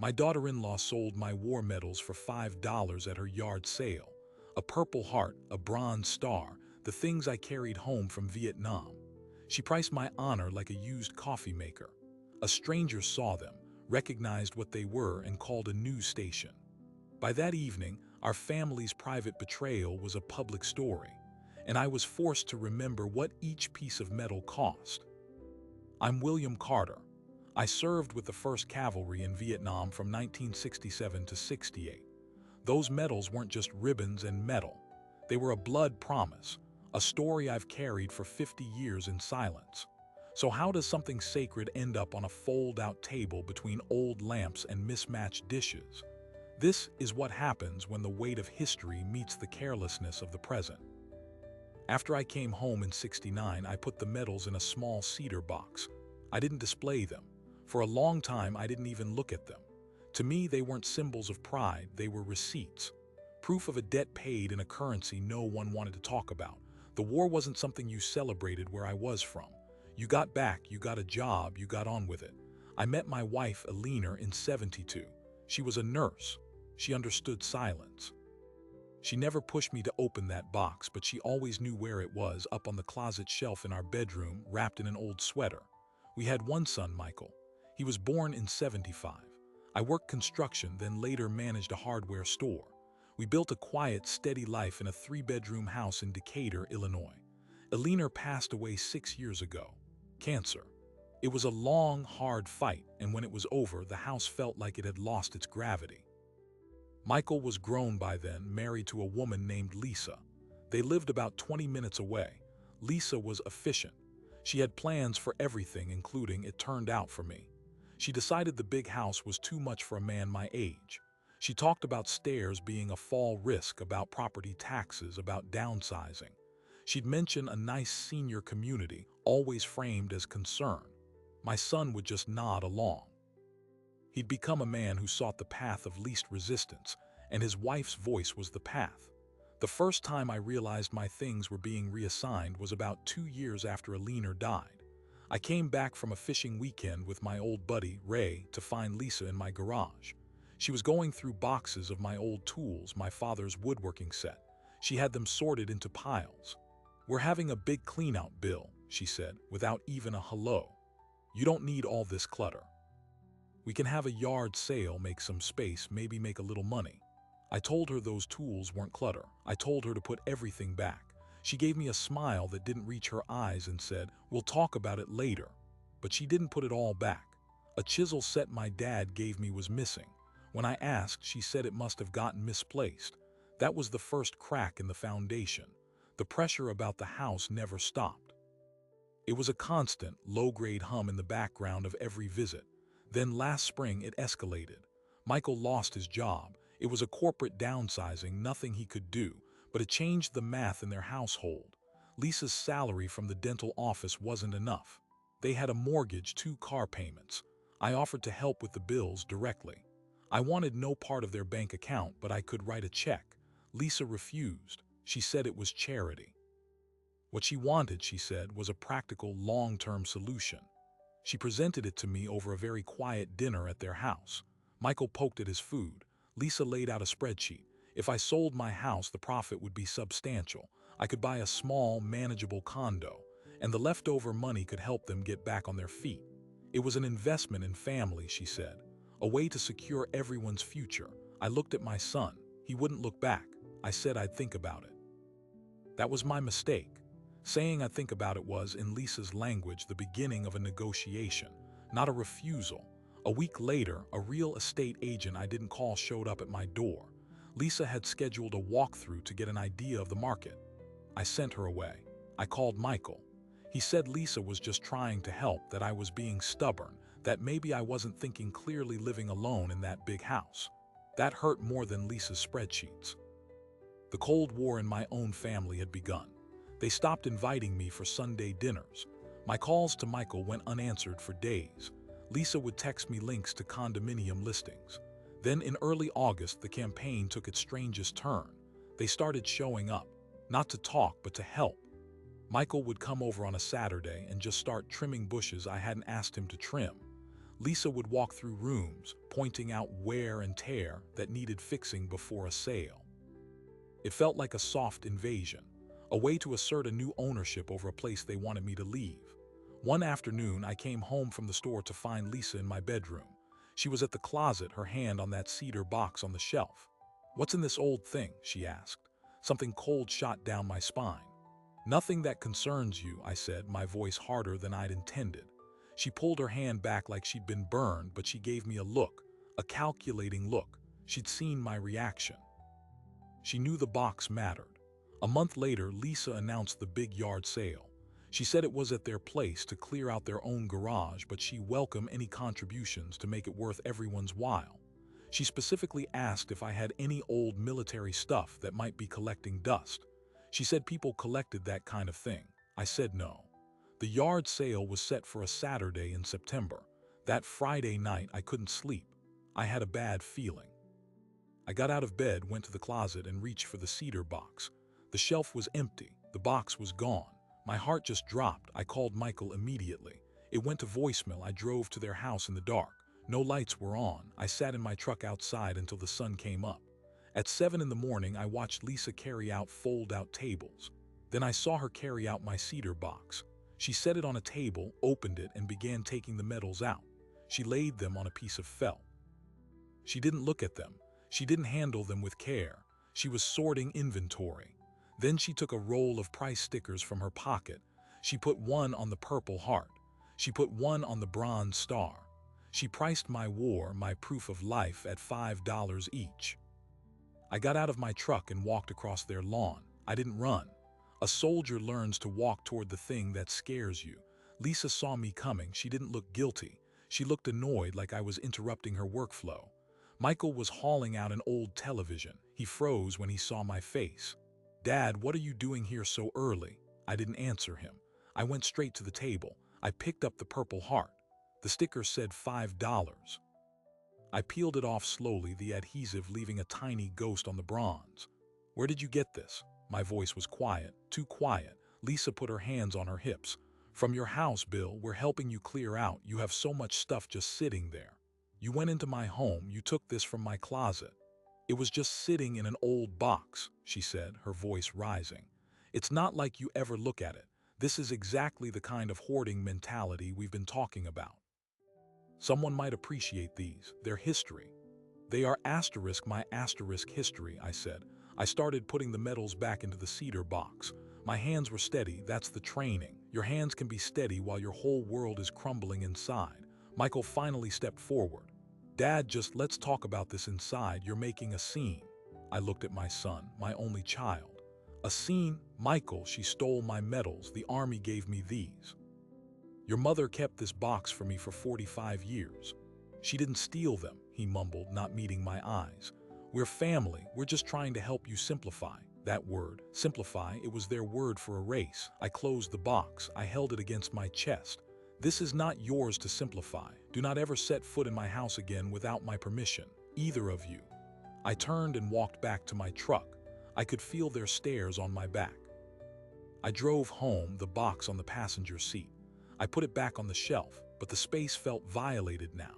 My daughter-in-law sold my war medals for $5 at her yard sale. A Purple Heart, a Bronze Star, the things I carried home from Vietnam. She priced my honor like a used coffee maker. A stranger saw them, recognized what they were, and called a news station. By that evening, our family's private betrayal was a public story, and I was forced to remember what each piece of metal cost. I'm William Carter. I served with the 1st Cavalry in Vietnam from 1967 to 68. Those medals weren't just ribbons and metal. They were a blood promise, a story I've carried for 50 years in silence. So how does something sacred end up on a fold-out table between old lamps and mismatched dishes? This is what happens when the weight of history meets the carelessness of the present. After I came home in '69, I put the medals in a small cedar box. I didn't display them. For a long time, I didn't even look at them. To me, they weren't symbols of pride, they were receipts. Proof of a debt paid in a currency no one wanted to talk about. The war wasn't something you celebrated where I was from. You got back, you got a job, you got on with it. I met my wife, Alina, in '72. She was a nurse. She understood silence. She never pushed me to open that box, but she always knew where it was, up on the closet shelf in our bedroom, wrapped in an old sweater. We had one son, Michael. He was born in '75. I worked construction, then later managed a hardware store. We built a quiet, steady life in a 3-bedroom house in Decatur, Illinois. Alina passed away 6 years ago. Cancer. It was a long, hard fight, and when it was over, the house felt like it had lost its gravity. Michael was grown by then, married to a woman named Lisa. They lived about 20 minutes away. Lisa was efficient. She had plans for everything, including it turned out for me. She decided the big house was too much for a man my age. She talked about stairs being a fall risk, about property taxes, about downsizing. She'd mention a nice senior community, always framed as concern. My son would just nod along. He'd become a man who sought the path of least resistance, and his wife's voice was the path. The first time I realized my things were being reassigned was about 2 years after Alina died. I came back from a fishing weekend with my old buddy, Ray, to find Lisa in my garage. She was going through boxes of my old tools, my father's woodworking set. She had them sorted into piles. "We're having a big clean-out, Bill," she said, without even a hello. "You don't need all this clutter. We can have a yard sale, make some space, maybe make a little money." I told her those tools weren't clutter. I told her to put everything back. She gave me a smile that didn't reach her eyes and said, "We'll talk about it later." But she didn't put it all back. A chisel set my dad gave me was missing. When I asked, she said it must have gotten misplaced. That was the first crack in the foundation. The pressure about the house never stopped. It was a constant, low-grade hum in the background of every visit. Then last spring it escalated. Michael lost his job. It was a corporate downsizing, nothing he could do, but it changed the math in their household. Lisa's salary from the dental office wasn't enough. They had a mortgage, 2 car payments. I offered to help with the bills directly. I wanted no part of their bank account, but I could write a check. Lisa refused. She said it was charity. What she wanted, she said, was a practical, long-term solution. She presented it to me over a very quiet dinner at their house. Michael poked at his food. Lisa laid out a spreadsheet. If I sold my house, the profit would be substantial. I could buy a small, manageable condo, and the leftover money could help them get back on their feet. It was an investment in family, she said, a way to secure everyone's future. I looked at my son. He wouldn't look back. I said I'd think about it. That was my mistake. Saying I'd think about it was, in Lisa's language, the beginning of a negotiation, not a refusal. A week later, a real estate agent I didn't call showed up at my door. Lisa had scheduled a walkthrough to get an idea of the market. I sent her away. I called Michael. He said Lisa was just trying to help, that I was being stubborn, that maybe I wasn't thinking clearly living alone in that big house. That hurt more than Lisa's spreadsheets. The Cold War in my own family had begun. They stopped inviting me for Sunday dinners. My calls to Michael went unanswered for days. Lisa would text me links to condominium listings. Then in early August, the campaign took its strangest turn. They started showing up, not to talk, but to help. Michael would come over on a Saturday and just start trimming bushes I hadn't asked him to trim. Lisa would walk through rooms, pointing out wear and tear that needed fixing before a sale. It felt like a soft invasion, a way to assert a new ownership over a place they wanted me to leave. One afternoon, I came home from the store to find Lisa in my bedroom. She was at the closet, her hand on that cedar box on the shelf. "What's in this old thing?" she asked. Something cold shot down my spine. "Nothing that concerns you," I said, my voice harder than I'd intended. She pulled her hand back like she'd been burned, but she gave me a look, a calculating look. She'd seen my reaction. She knew the box mattered. A month later, Lisa announced the big yard sale. She said it was at their place to clear out their own garage, but she welcomed any contributions to make it worth everyone's while. She specifically asked if I had any old military stuff that might be collecting dust. She said people collected that kind of thing. I said no. The yard sale was set for a Saturday in September. That Friday night, I couldn't sleep. I had a bad feeling. I got out of bed, went to the closet, and reached for the cedar box. The shelf was empty. The box was gone. My heart just dropped. I called Michael immediately. It went to voicemail. I drove to their house in the dark. No lights were on. I sat in my truck outside until the sun came up. At 7 in the morning, I watched Lisa carry out fold-out tables. Then I saw her carry out my cedar box. She set it on a table, opened it, and began taking the metals out. She laid them on a piece of felt. She didn't look at them. She didn't handle them with care. She was sorting inventory. Then she took a roll of price stickers from her pocket. She put one on the Purple Heart. She put one on the Bronze Star. She priced my war, my proof of life, at $5 each. I got out of my truck and walked across their lawn. I didn't run. A soldier learns to walk toward the thing that scares you. Lisa saw me coming. She didn't look guilty. She looked annoyed, like I was interrupting her workflow. Michael was hauling out an old television. He froze when he saw my face. "Dad, what are you doing here so early?" I didn't answer him. I went straight to the table. I picked up the Purple Heart. The sticker said $5. I peeled it off slowly, the adhesive leaving a tiny ghost on the bronze. "Where did you get this?" My voice was quiet, too quiet. Lisa put her hands on her hips. "From your house, Bill. We're helping you clear out. You have so much stuff just sitting there. You went into my home. You took this from my closet." "It was just sitting in an old box," she said, her voice rising. "It's not like you ever look at it. This is exactly the kind of hoarding mentality we've been talking about. Someone might appreciate these, their history." "They are my asterisk history," I said. I started putting the metals back into the cedar box. My hands were steady. That's the training. Your hands can be steady while your whole world is crumbling inside. Michael finally stepped forward. "Dad, just let's talk about this inside. You're making a scene." I looked at my son, my only child. "A scene? Michael, she stole my medals. The army gave me these. Your mother kept this box for me for 45 years. She didn't steal them," he mumbled, not meeting my eyes. "We're family. We're just trying to help you simplify." That word, simplify, it was their word for erase. I closed the box. I held it against my chest. "This is not yours to simplify. Do not ever set foot in my house again without my permission, either of you." I turned and walked back to my truck. I could feel their stares on my back. I drove home, the box on the passenger seat. I put it back on the shelf, but the space felt violated now.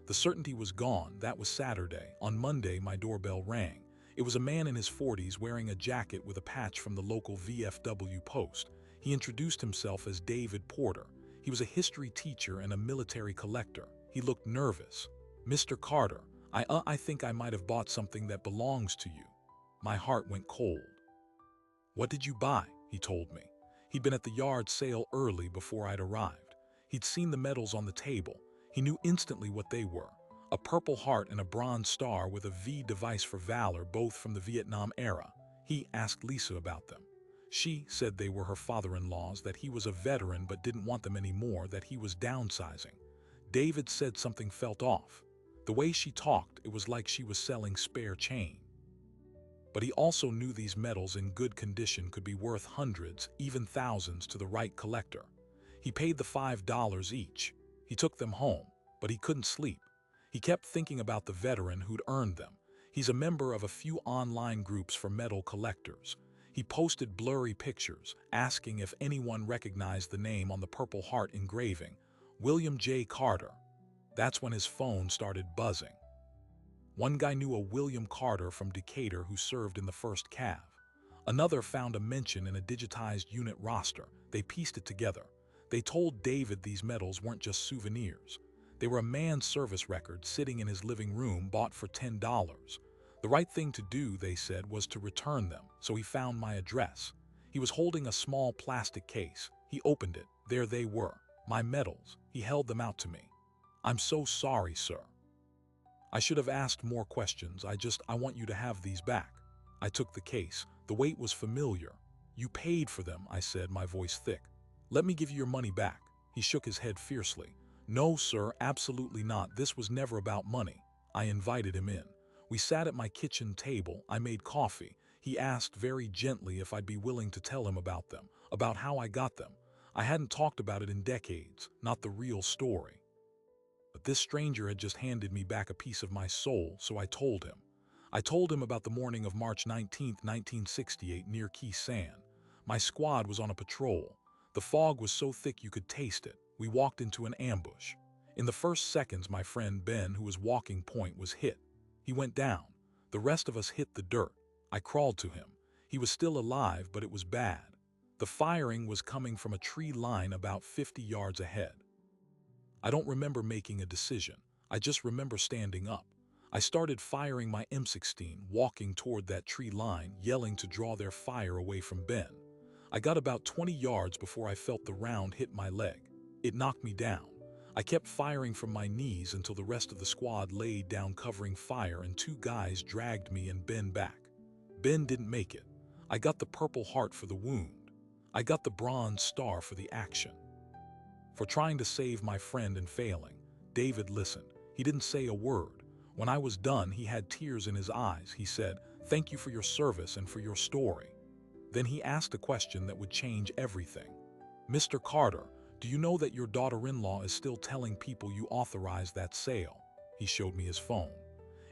The certainty was gone. That was Saturday. On Monday, my doorbell rang. It was a man in his 40s wearing a jacket with a patch from the local VFW post. He introduced himself as David Porter. He was a history teacher and a military collector. He looked nervous. "Mr. Carter, I think I might have bought something that belongs to you." My heart went cold. "What did you buy?" he told me. He'd been at the yard sale early before I'd arrived. He'd seen the medals on the table. He knew instantly what they were. A Purple Heart and a Bronze Star with a V device for valor, both from the Vietnam era. He asked Lisa about them. She said they were her father-in-law's, that he was a veteran but didn't want them anymore, that he was downsizing. David said something felt off. The way she talked, it was like she was selling spare chain. But he also knew these medals in good condition could be worth hundreds, even thousands to the right collector. He paid the $5 each. He took them home, but he couldn't sleep. He kept thinking about the veteran who'd earned them. He's a member of a few online groups for medal collectors. He posted blurry pictures, asking if anyone recognized the name on the Purple Heart engraving, William J. Carter. That's when his phone started buzzing. One guy knew a William Carter from Decatur who served in the 1st Cav. Another found a mention in a digitized unit roster. They pieced it together. They told David these medals weren't just souvenirs. They were a man's service record sitting in his living room bought for $10. The right thing to do, they said, was to return them, so he found my address. He was holding a small plastic case. He opened it. There they were, my medals. He held them out to me. "I'm so sorry, sir. I should have asked more questions. I want you to have these back." I took the case. The weight was familiar. "You paid for them," I said, my voice thick. "Let me give you your money back." He shook his head fiercely. "No, sir, absolutely not. This was never about money." I invited him in. We sat at my kitchen table. I made coffee. He asked very gently if I'd be willing to tell him about them, about how I got them. I hadn't talked about it in decades, not the real story. But this stranger had just handed me back a piece of my soul, so I told him. I told him about the morning of March 19, 1968, near Key Sand. My squad was on a patrol. The fog was so thick you could taste it. We walked into an ambush. In the first seconds, my friend Ben, who was walking point, was hit. He went down. The rest of us hit the dirt. I crawled to him. He was still alive, but it was bad. The firing was coming from a tree line about 50 yards ahead. I don't remember making a decision. I just remember standing up. I started firing my M16, walking toward that tree line, yelling to draw their fire away from Ben. I got about 20 yards before I felt the round hit my leg. It knocked me down. I kept firing from my knees until the rest of the squad laid down covering fire and 2 guys dragged me and Ben back. Ben didn't make it. I got the Purple Heart for the wound. I got the Bronze Star for the action. For trying to save my friend and failing. David listened. He didn't say a word. When I was done, he had tears in his eyes. He said, "Thank you for your service and for your story." Then he asked a question that would change everything. "Mr. Carter, do you know that your daughter-in-law is still telling people you authorized that sale?" He showed me his phone.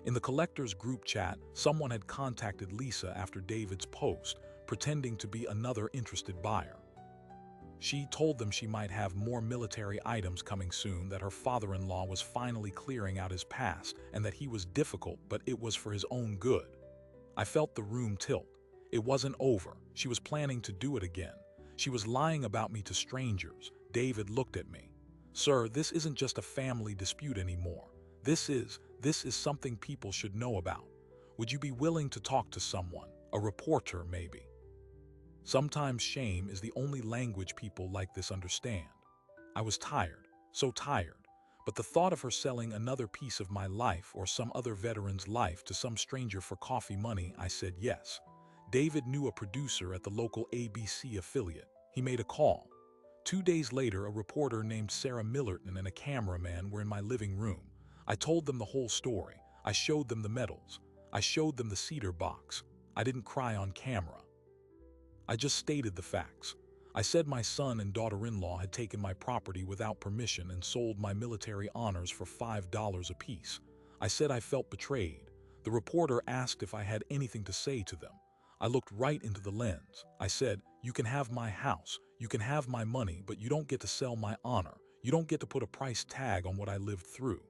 In the collectors group chat, someone had contacted Lisa after David's post, pretending to be another interested buyer. She told them she might have more military items coming soon, that her father-in-law was finally clearing out his past, and that he was difficult, but it was for his own good. I felt the room tilt. It wasn't over. She was planning to do it again. She was lying about me to strangers. David looked at me. "Sir, this isn't just a family dispute anymore. This is something people should know about. Would you be willing to talk to someone? A reporter, maybe?" Sometimes shame is the only language people like this understand. I was tired, so tired, but the thought of her selling another piece of my life or some other veteran's life to some stranger for coffee money, I said yes. David knew a producer at the local ABC affiliate. He made a call. 2 days later, a reporter named Sarah Millerton and a cameraman were in my living room. I told them the whole story. I showed them the medals. I showed them the cedar box. I didn't cry on camera. I just stated the facts. I said my son and daughter-in-law had taken my property without permission and sold my military honors for $5 apiece. I said I felt betrayed. The reporter asked if I had anything to say to them. I looked right into the lens. I said, "You can have my house, you can have my money, but you don't get to sell my honor. You don't get to put a price tag on what I lived through."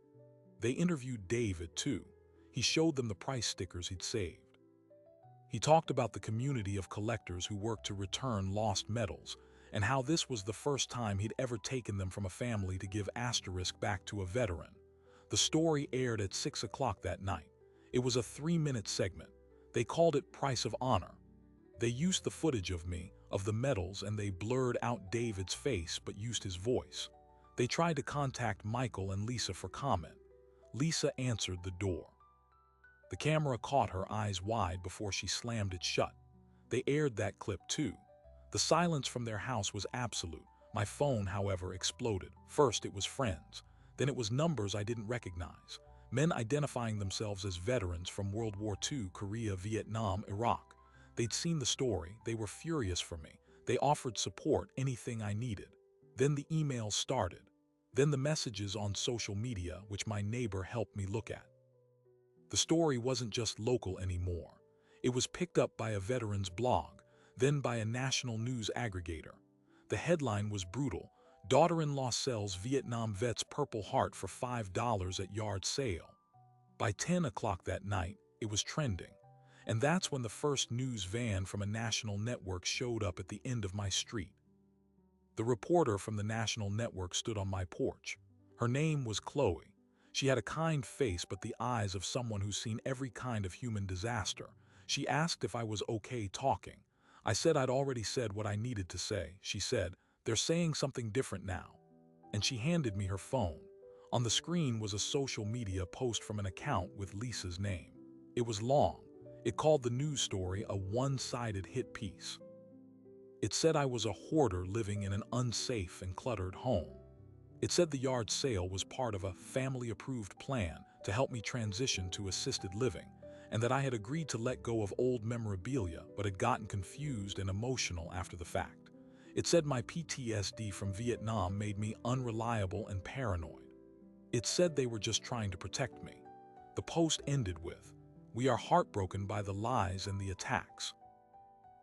They interviewed David, too. He showed them the price stickers he'd saved. He talked about the community of collectors who worked to return lost medals, and how this was the first time he'd ever taken them from a family to give asterisk back to a veteran. The story aired at 6 o'clock that night. It was a 3-minute segment. They called it Price of Honor. They used the footage of me, of the medals, and they blurred out David's face but used his voice. They tried to contact Michael and Lisa for comment. Lisa answered the door. The camera caught her eyes wide before she slammed it shut. They aired that clip too. The silence from their house was absolute. My phone, however, exploded. First it was friends. Then it was numbers I didn't recognize. Men identifying themselves as veterans from World War II, Korea, Vietnam, Iraq. They'd seen the story. They were furious for me. They offered support, anything I needed. Then the emails started. Then the messages on social media, which my neighbor helped me look at. The story wasn't just local anymore. It was picked up by a veteran's blog, then by a national news aggregator. The headline was brutal. Daughter-in-law sells Vietnam vet's Purple Heart for $5 at yard sale. By 10 o'clock that night, it was trending. And that's when the first news van from a national network showed up at the end of my street. The reporter from the national network stood on my porch. Her name was Chloe. She had a kind face but the eyes of someone who's seen every kind of human disaster. She asked if I was okay talking. I said I'd already said what I needed to say. She said, "They're saying something different now." And she handed me her phone. On the screen was a social media post from an account with Lisa's name. It was long. It called the news story a one-sided hit piece. It said I was a hoarder living in an unsafe and cluttered home. It said the yard sale was part of a family-approved plan to help me transition to assisted living, and that I had agreed to let go of old memorabilia but had gotten confused and emotional after the fact. It said my PTSD from Vietnam made me unreliable and paranoid. It said they were just trying to protect me. The post ended with, "We are heartbroken by the lies and the attacks.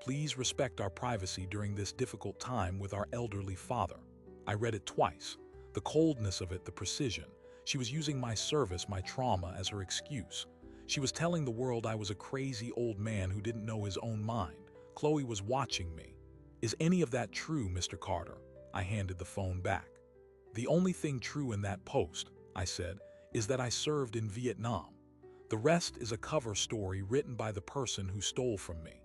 Please respect our privacy during this difficult time with our elderly father." I read it twice. The coldness of it, the precision. She was using my service, my trauma, as her excuse. She was telling the world I was a crazy old man who didn't know his own mind. Chloe was watching me. "Is any of that true, Mr. Carter?" I handed the phone back. "The only thing true in that post," I said, "is that I served in Vietnam. The rest is a cover story written by the person who stole from me."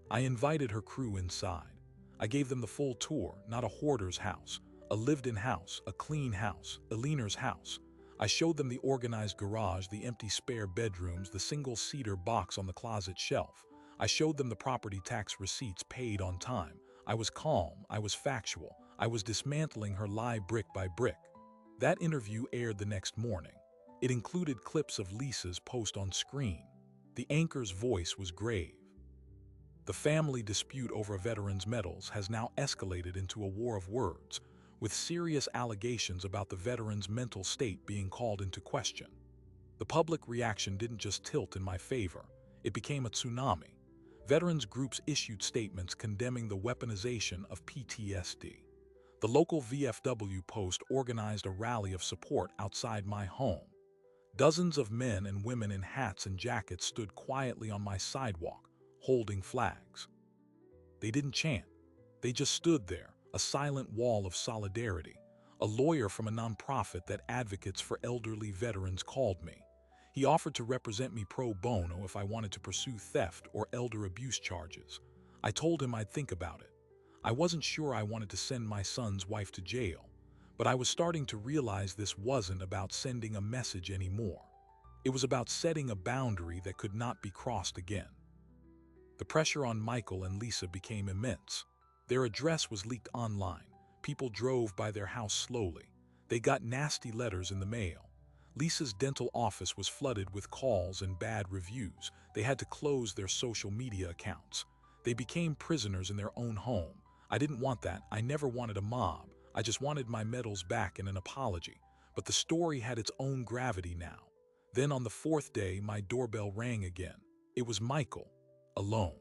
I invited her crew inside. I gave them the full tour, not a hoarder's house, a lived-in house, a clean house, a leaner's house. I showed them the organized garage, the empty spare bedrooms, the single cedar box on the closet shelf. I showed them the property tax receipts paid on time. I was calm, I was factual, I was dismantling her lie brick by brick. That interview aired the next morning. It included clips of Lisa's post on screen. The anchor's voice was grave. The family dispute over veterans' medals has now escalated into a war of words, with serious allegations about the veterans' mental state being called into question. The public reaction didn't just tilt in my favor, it became a tsunami. Veterans groups issued statements condemning the weaponization of PTSD. The local VFW post organized a rally of support outside my home. Dozens of men and women in hats and jackets stood quietly on my sidewalk, holding flags. They didn't chant. They just stood there, a silent wall of solidarity. A lawyer from a nonprofit that advocates for elderly veterans called me. He offered to represent me pro bono if I wanted to pursue theft or elder abuse charges. I told him I'd think about it. I wasn't sure I wanted to send my son's wife to jail, but I was starting to realize this wasn't about sending a message anymore. It was about setting a boundary that could not be crossed again. The pressure on Michael and Lisa became immense. Their address was leaked online. People drove by their house slowly. They got nasty letters in the mail. Lisa's dental office was flooded with calls and bad reviews. They had to close their social media accounts. They became prisoners in their own home. I didn't want that. I never wanted a mob. I just wanted my medals back and an apology. But the story had its own gravity now. Then on the fourth day, my doorbell rang again. It was Michael. Alone.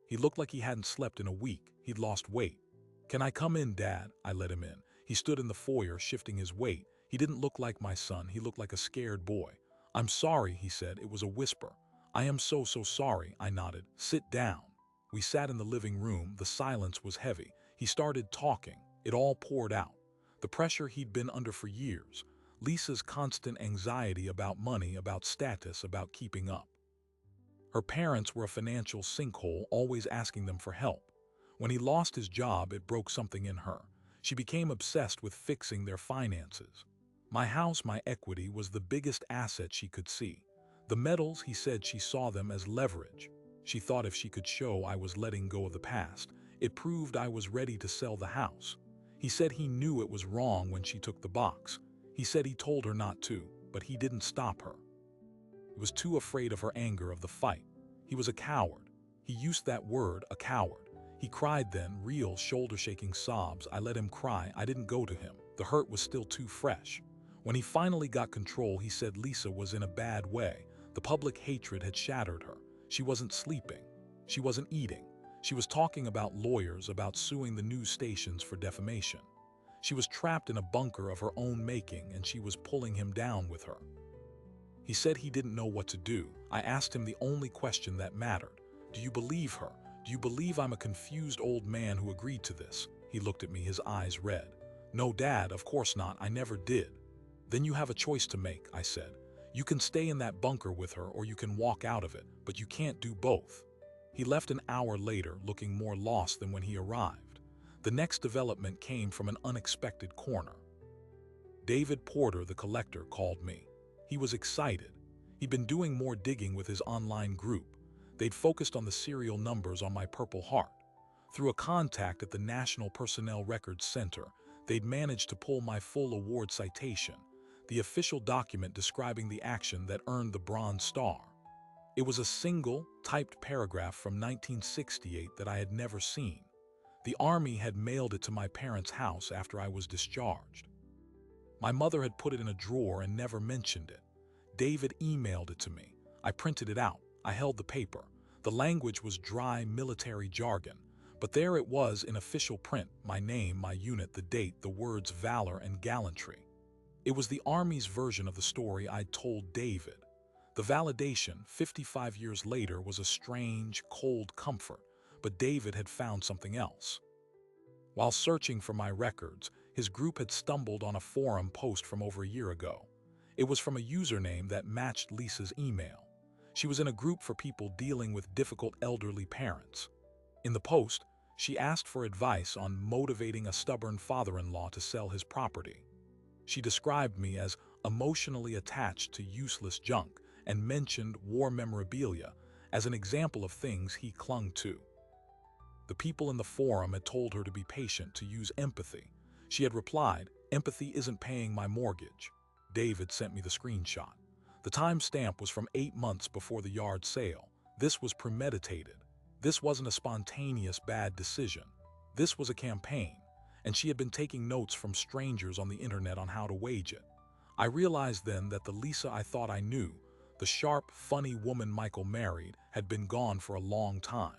He looked like he hadn't slept in a week. He'd lost weight. "Can I come in, Dad?" I let him in. He stood in the foyer, shifting his weight. He didn't look like my son. He looked like a scared boy. "I'm sorry," he said. It was a whisper. "I am so sorry," I nodded. "Sit down." We sat in the living room. The silence was heavy. He started talking. It all poured out. The pressure he'd been under for years. Lisa's constant anxiety about money, about status, about keeping up. Her parents were a financial sinkhole, always asking them for help. When he lost his job, it broke something in her. She became obsessed with fixing their finances. My house, my equity, was the biggest asset she could see. The medals, he said, she saw them as leverage. She thought if she could show I was letting go of the past, it proved I was ready to sell the house. He said he knew it was wrong when she took the box. He said he told her not to, but he didn't stop her. He was too afraid of her anger, of the fight. He was a coward. He used that word, a coward. He cried then, real shoulder-shaking sobs. I let him cry. I didn't go to him. The hurt was still too fresh. When he finally got control, he said Lisa was in a bad way. The public hatred had shattered her. She wasn't sleeping. She wasn't eating. She was talking about lawyers, about suing the news stations for defamation. She was trapped in a bunker of her own making, and she was pulling him down with her. He said he didn't know what to do. I asked him the only question that mattered. Do you believe her? Do you believe I'm a confused old man who agreed to this? He looked at me, his eyes red. No, Dad, of course not. I never did. Then you have a choice to make, I said. You can stay in that bunker with her, or you can walk out of it, but you can't do both. He left an hour later, looking more lost than when he arrived. The next development came from an unexpected corner. David Porter, the collector, called me. He was excited. He'd been doing more digging with his online group. They'd focused on the serial numbers on my Purple Heart. Through a contact at the National Personnel Records Center, they'd managed to pull my full award citation, the official document describing the action that earned the Bronze Star. It was a single, typed paragraph from 1968 that I had never seen. The Army had mailed it to my parents' house after I was discharged. My mother had put it in a drawer and never mentioned it. David emailed it to me. I printed it out. I held the paper. The language was dry military jargon, but there it was in official print, my name, my unit, the date, the words valor and gallantry. It was the Army's version of the story I'd told David. The validation, 55 years later, was a strange, cold comfort, but David had found something else. While searching for my records, his group had stumbled on a forum post from over a year ago. It was from a username that matched Lisa's email. She was in a group for people dealing with difficult elderly parents. In the post, she asked for advice on motivating a stubborn father-in-law to sell his property. She described me as emotionally attached to useless junk and mentioned war memorabilia as an example of things he clung to. The people in the forum had told her to be patient, to use empathy. She had replied, "Empathy isn't paying my mortgage." David sent me the screenshot. The timestamp was from 8 months before the yard sale. This was premeditated. This wasn't a spontaneous bad decision. This was a campaign, and she had been taking notes from strangers on the internet on how to wage it. I realized then that the Lisa I thought I knew, the sharp, funny woman Michael married, had been gone for a long time.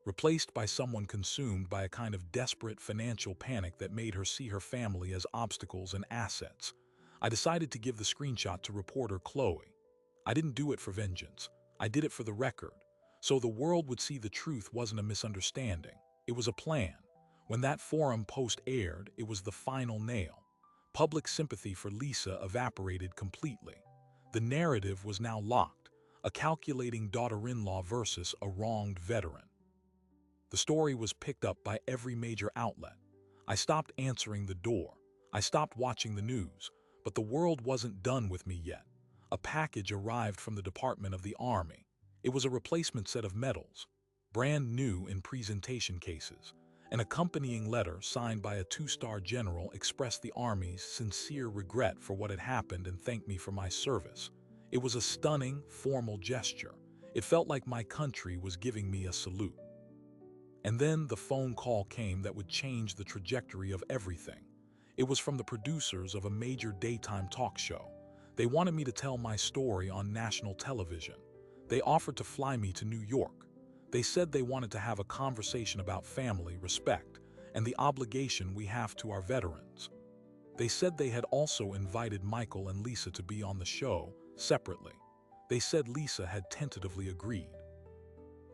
Replaced by someone consumed by a kind of desperate financial panic that made her see her family as obstacles and assets. I decided to give the screenshot to reporter Chloe. I didn't do it for vengeance. I did it for the record, so the world would see the truth wasn't a misunderstanding. It was a plan. When that forum post aired, it was the final nail. Public sympathy for Lisa evaporated completely. The narrative was now locked, a calculating daughter-in-law versus a wronged veteran. The story was picked up by every major outlet. I stopped answering the door. I stopped watching the news, but the world wasn't done with me yet. A package arrived from the Department of the Army. It was a replacement set of medals, brand new in presentation cases. An accompanying letter signed by a 2-star general expressed the Army's sincere regret for what had happened and thanked me for my service. It was a stunning, formal gesture. It felt like my country was giving me a salute. And then the phone call came that would change the trajectory of everything. It was from the producers of a major daytime talk show. They wanted me to tell my story on national television. They offered to fly me to New York. They said they wanted to have a conversation about family, respect, and the obligation we have to our veterans. They said they had also invited Michael and Lisa to be on the show, separately. They said Lisa had tentatively agreed.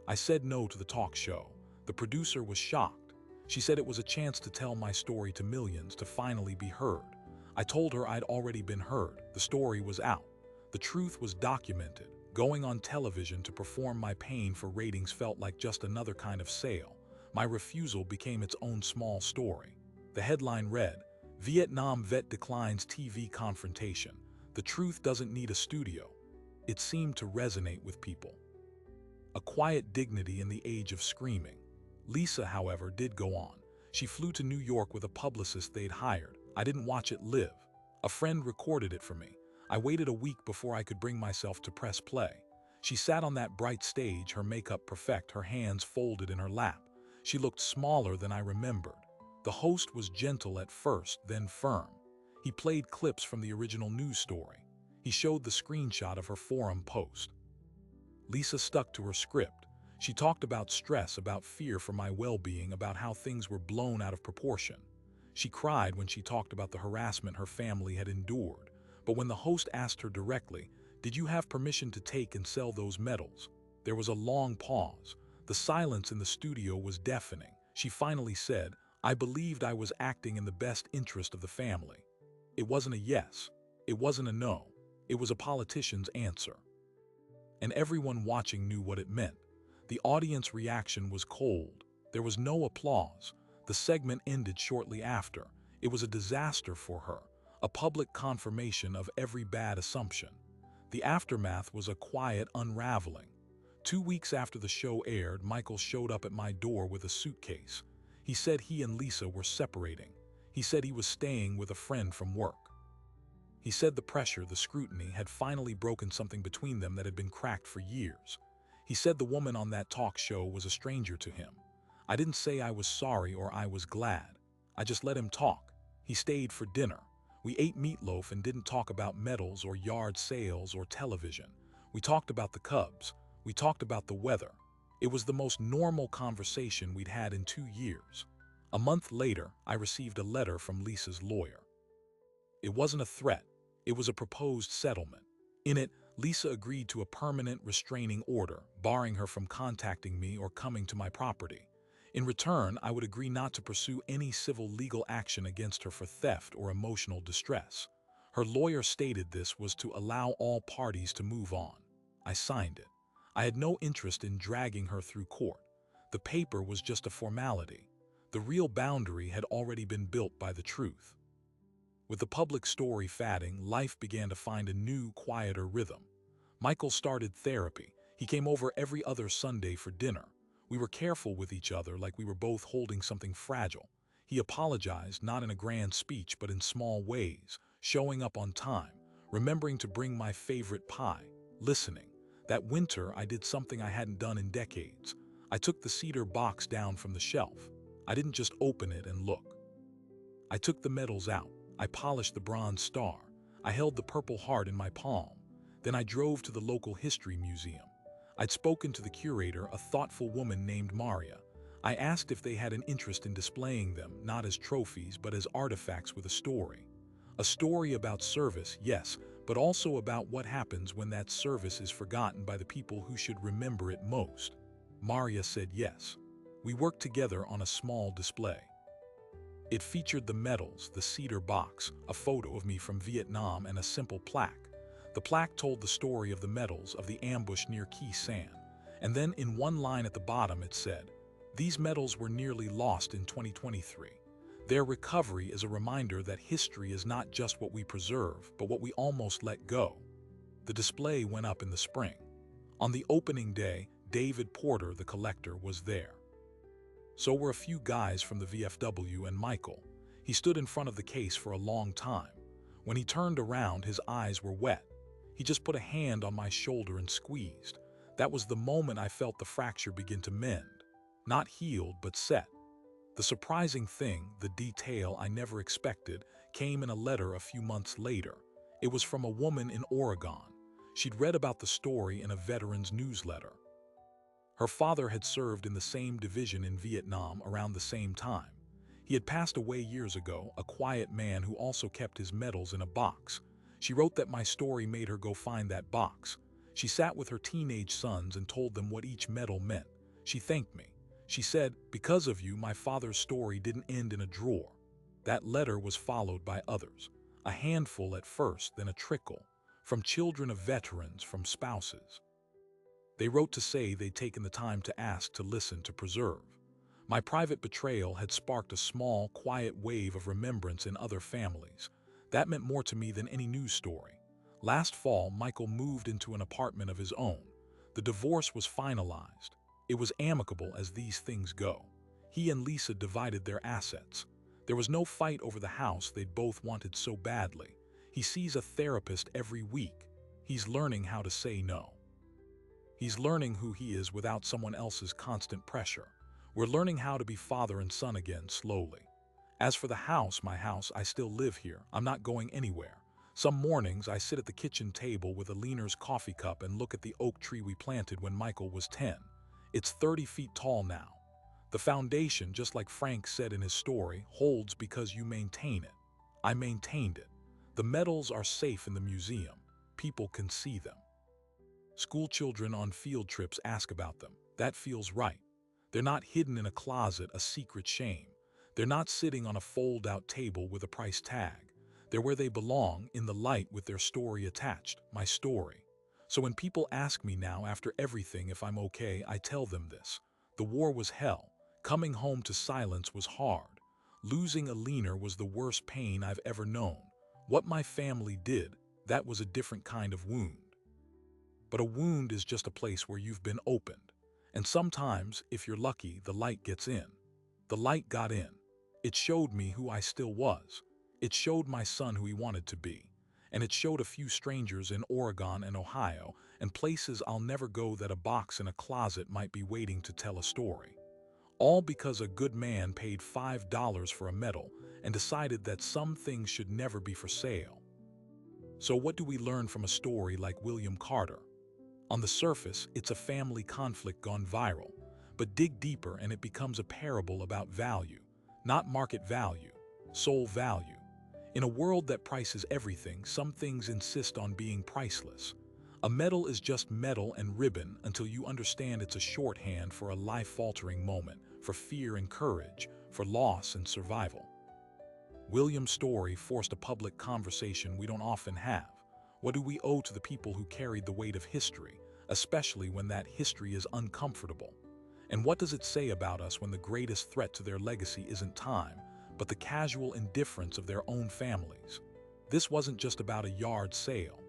I said no to the talk show. The producer was shocked. She said it was a chance to tell my story to millions, to finally be heard. I told her I'd already been heard. The story was out. The truth was documented. Going on television to perform my pain for ratings felt like just another kind of sale. My refusal became its own small story. The headline read, "Vietnam Vet Declines TV Confrontation. The Truth Doesn't Need a Studio." It seemed to resonate with people. A quiet dignity in the age of screaming. Lisa, however, did go on. She flew to New York with a publicist they'd hired. I didn't watch it live. A friend recorded it for me. I waited a week before I could bring myself to press play. She sat on that bright stage, her makeup perfect, her hands folded in her lap. She looked smaller than I remembered. The host was gentle at first, then firm. He played clips from the original news story. He showed the screenshot of her forum post. Lisa stuck to her script. She talked about stress, about fear for my well-being, about how things were blown out of proportion. She cried when she talked about the harassment her family had endured. But when the host asked her directly, "Did you have permission to take and sell those medals?" There was a long pause. The silence in the studio was deafening. She finally said, "I believed I was acting in the best interest of the family." It wasn't a yes. It wasn't a no. It was a politician's answer. And everyone watching knew what it meant. The audience reaction was cold. There was no applause. The segment ended shortly after. It was a disaster for her, a public confirmation of every bad assumption. The aftermath was a quiet unraveling. 2 weeks after the show aired, Michael showed up at my door with a suitcase. He said he and Lisa were separating. He said he was staying with a friend from work. He said the pressure, the scrutiny, had finally broken something between them that had been cracked for years. He said the woman on that talk show was a stranger to him. I didn't say I was sorry or I was glad. I just let him talk. He stayed for dinner. We ate meatloaf and didn't talk about medals or yard sales or television. We talked about the Cubs. We talked about the weather. It was the most normal conversation we'd had in 2 years. A month later, I received a letter from Lisa's lawyer. It wasn't a threat. It was a proposed settlement. In it, Lisa agreed to a permanent restraining order, barring her from contacting me or coming to my property. In return, I would agree not to pursue any civil legal action against her for theft or emotional distress. Her lawyer stated this was to allow all parties to move on. I signed it. I had no interest in dragging her through court. The paper was just a formality. The real boundary had already been built by the truth. With the public story fading, life began to find a new, quieter rhythm. Michael started therapy. He came over every other Sunday for dinner. We were careful with each other, like we were both holding something fragile. He apologized, not in a grand speech, but in small ways, showing up on time, remembering to bring my favorite pie, listening. That winter, I did something I hadn't done in decades. I took the cedar box down from the shelf. I didn't just open it and look. I took the medals out. I polished the bronze star. I held the Purple Heart in my palm. Then I drove to the local history museum. I'd spoken to the curator, a thoughtful woman named Maria. I asked if they had an interest in displaying them, not as trophies, but as artifacts with a story. A story about service, yes, but also about what happens when that service is forgotten by the people who should remember it most. Maria said yes. We worked together on a small display. It featured the medals, the cedar box, a photo of me from Vietnam, and a simple plaque. The plaque told the story of the medals, of the ambush near Khe Sanh. And then in one line at the bottom it said, "These medals were nearly lost in 2023. Their recovery is a reminder that history is not just what we preserve, but what we almost let go." The display went up in the spring. On the opening day, David Porter, the collector, was there. So were a few guys from the VFW and Michael. He stood in front of the case for a long time. When he turned around, his eyes were wet. He just put a hand on my shoulder and squeezed. That was the moment I felt the fracture begin to mend. Not healed, but set. The surprising thing, the detail I never expected, came in a letter a few months later. It was from a woman in Oregon. She'd read about the story in a veteran's newsletter. Her father had served in the same division in Vietnam around the same time. He had passed away years ago, a quiet man who also kept his medals in a box. She wrote that my story made her go find that box. She sat with her teenage sons and told them what each medal meant. She thanked me. She said, "Because of you, my father's story didn't end in a drawer." That letter was followed by others. A handful at first, then a trickle. From children of veterans, from spouses. They wrote to say they'd taken the time to ask, to listen, to preserve. My private betrayal had sparked a small, quiet wave of remembrance in other families. That meant more to me than any news story. Last fall, Michael moved into an apartment of his own. The divorce was finalized. It was amicable as these things go. He and Lisa divided their assets. There was no fight over the house they'd both wanted so badly. He sees a therapist every week. He's learning how to say no. He's learning who he is without someone else's constant pressure. We're learning how to be father and son again, slowly. As for the house, my house, I still live here. I'm not going anywhere. Some mornings, I sit at the kitchen table with a Leaner's coffee cup and look at the oak tree we planted when Michael was 10. It's 30 feet tall now. The foundation, just like Frank said in his story, holds because you maintain it. I maintained it. The medals are safe in the museum. People can see them. School children on field trips ask about them. That feels right. They're not hidden in a closet, a secret shame. They're not sitting on a fold-out table with a price tag. They're where they belong, in the light with their story attached, my story. So when people ask me now, after everything, if I'm okay, I tell them this. The war was hell. Coming home to silence was hard. Losing a leaner was the worst pain I've ever known. What my family did, that was a different kind of wound. But a wound is just a place where you've been opened. And sometimes, if you're lucky, the light gets in. The light got in. It showed me who I still was. It showed my son who he wanted to be. And it showed a few strangers in Oregon and Ohio and places I'll never go that a box in a closet might be waiting to tell a story. All because a good man paid $5 for a medal and decided that some things should never be for sale. So what do we learn from a story like William Carter? On the surface, it's a family conflict gone viral, but dig deeper and it becomes a parable about value, not market value, soul value. In a world that prices everything, some things insist on being priceless. A medal is just metal and ribbon until you understand it's a shorthand for a life-altering moment, for fear and courage, for loss and survival. William's story forced a public conversation we don't often have. What do we owe to the people who carried the weight of history, especially when that history is uncomfortable? And what does it say about us when the greatest threat to their legacy isn't time, but the casual indifference of their own families? This wasn't just about a yard sale.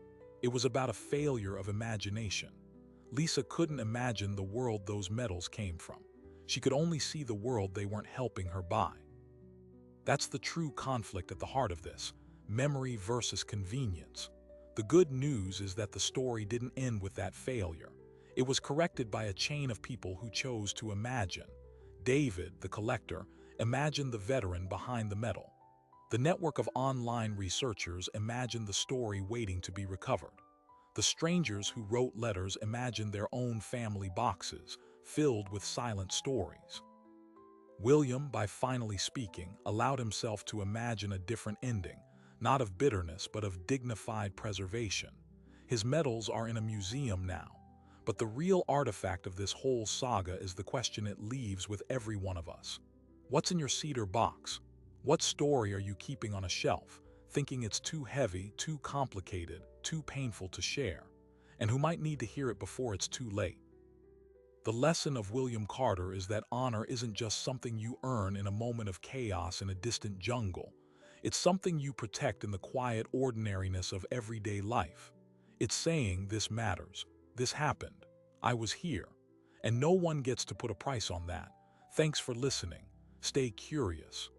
It was about a failure of imagination. Lisa couldn't imagine the world those medals came from. She could only see the world they weren't helping her buy. That's the true conflict at the heart of this, memory versus convenience. The good news is that the story didn't end with that failure. It was corrected by a chain of people who chose to imagine. David, the collector, imagined the veteran behind the medal. The network of online researchers imagined the story waiting to be recovered. The strangers who wrote letters imagined their own family boxes, filled with silent stories. William, by finally speaking, allowed himself to imagine a different ending, not of bitterness but of dignified preservation. His medals are in a museum now, but the real artifact of this whole saga is the question it leaves with every one of us. What's in your cedar box? What story are you keeping on a shelf, thinking it's too heavy, too complicated, too painful to share, and who might need to hear it before it's too late? The lesson of William Carter is that honor isn't just something you earn in a moment of chaos in a distant jungle. It's something you protect in the quiet ordinariness of everyday life. It's saying, this matters, this happened, I was here, and no one gets to put a price on that. Thanks for listening. Stay curious.